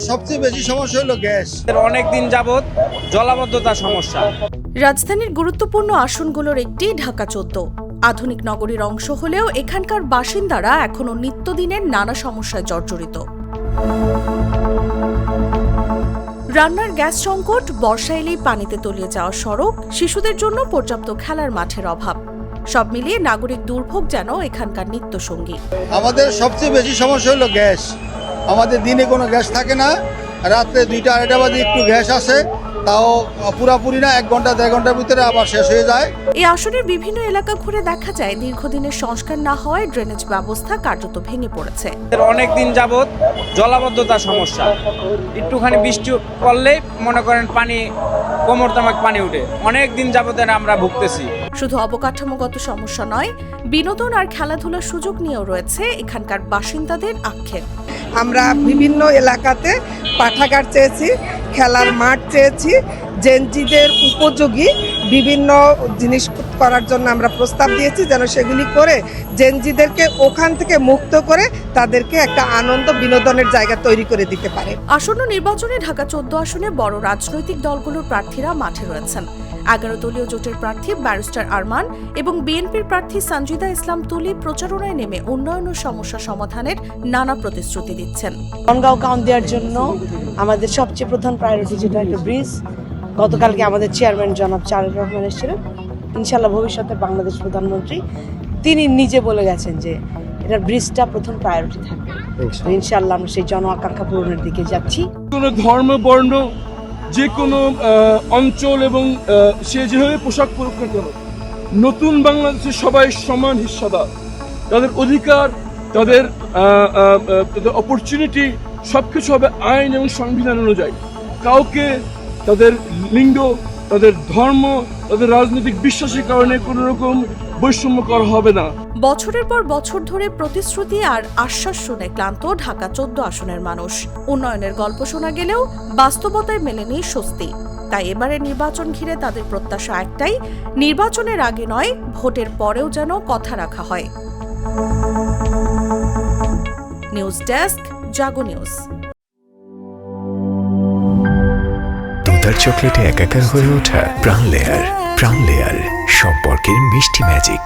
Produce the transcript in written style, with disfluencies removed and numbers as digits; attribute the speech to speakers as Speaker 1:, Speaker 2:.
Speaker 1: সবচেয়ে বেশি সমস্যা হলো গ্যাস।
Speaker 2: অনেক দিন যাবত জলাবদ্ধতার সমস্যা।
Speaker 3: রাজধানীর গুরুত্বপূর্ণ আসনগুলোর একটি ঢাকা 14 আধুনিক নগরীর অংশ হলেও এখানকার বাসিন্দারা এখনো নিত্যদিনের নানা সমস্যায় জর্জরিত। রান্নার গ্যাস সংকট, বর্ষা এলেই পানিতে তলিয়ে যাওয়া সড়ক, শিশুদের জন্য পর্যাপ্ত খেলার মাঠের অভাব, সব মিলিয়ে নাগরিক দুর্ভোগ যেন এখানকার নিত্যসঙ্গী।
Speaker 1: আমাদের সবচেয়ে বেশি সমস্যা হলো গ্যাস। আমাদের দিনে কোনো গ্যাস থাকে না, রাত্রে 2টা 2:30 বাজে একটু গ্যাস আসে, তাও পুরাপুরি না, 1 ঘন্টা 1.5 ঘন্টার ভিতরে আবার শেষ হয়ে যায়।
Speaker 3: এই আসনের বিভিন্ন এলাকা ঘুরে দেখা যায় দীর্ঘদিনের সংস্কার না হওয়ায় ড্রেনেজ ব্যবস্থা কার্যত ভেঙে পড়েছে।
Speaker 2: অনেক দিন যাবত জলাবদ্ধতার সমস্যা। একটুখানি বৃষ্টি পড়লে মনে করেন পানি কোমর তামাক পানি উঠে। অনেক দিন যাবত আমরা ভুগতেছি।
Speaker 3: শুধু অবকাঠামোগত সমস্যা নয়, বিনোদন আর খেলাধুলার সুযোগ নিয়েও রয়েছে এখানকার বাসিন্দাদের আক্ষেপ।
Speaker 4: আমরা বিভিন্ন এলাকাতে পাঠাগার চেয়েছি, খেলার মাঠ চেয়েছি, জেনজিদের উপযোগী বিভিন্ন জিনিস করার জন্য আমরা প্রস্তাব দিয়েছি, যেন সেগুলি করে জেনজিদেরকে ওখান থেকে মুক্ত করে তাদেরকে একটা আনন্দ বিনোদনের জায়গা তৈরি করে দিতে পারে।
Speaker 3: আসন্ন নির্বাচনে ঢাকা 14 আসনে বড় রাজনৈতিক দলগুলোর প্রার্থীরা মাঠে রয়েছেন। 11 দলীয় জোটের প্রার্থী ব্যারিস্টার আরমান এবং বিএনপির প্রার্থী সঞ্জিদা ইসলাম তুলি প্রচারণায় নেমে উন্নয়ন ও সমস্যা সমাধানের নানা প্রতিশ্রুতি দিচ্ছেন।
Speaker 5: বনগাঁও কাউন্ট দেওয়ার জন্য আমাদের সবচেয়ে প্রধান প্রায়োরিটি যেটা একটা ব্রিজ। গতকালকে আমাদের চেয়ারম্যান জনাব চারেক রহমান এসেছিলেন। ইনশাল্লাহ ভবিষ্যতে বাংলাদেশ প্রধানমন্ত্রী তিনি নিজে বলে গেছেন যে এটার ব্রিজটা প্রথম প্রায়োরিটি থাকবে। ইনশাল্লাহ আমরা সেই জন আকাঙ্ক্ষা পূরণের দিকে যাচ্ছি।
Speaker 6: কোনো ধর্ম, বর্ণ, যে কোনো অঞ্চল এবং সে যেভাবে পোশাক পরুক না কেন, নতুন বাংলাদেশে সবাই সমান হিস্সাদার। তাদের অধিকার, তাদের অপরচুনিটি সবকিছু হবে আইন এবং সংবিধান অনুযায়ী। কাউকে তাদের লিঙ্গ, তাদের ধর্ম, তাদের রাজনৈতিক বিশ্বাসের কারণে কোনো রকম বৈষম্য করা হবে না।
Speaker 3: বছরের পর বছর ধরে প্রতিশ্রুতি আর আশ্বাস শুনে ক্লান্ত ঢাকা 14 আসনের মানুষ। উন্নয়নের গল্প শোনা গেলেও বাস্তবতায় মেলেনি স্বস্তি। তাই এবারে নির্বাচন ঘিরে তাদের প্রত্যাশা একটাই, নির্বাচনের আগে নয়, ভোটের পরেও যেন কথা রাখা হয়। নিউজ ডেস্ক, জাগো নিউজ।
Speaker 7: দুধার চকলেটে একাকার হয়ে ওঠা প্রাণ লেয়ার সম্পর্কের মিষ্টি ম্যাজিক।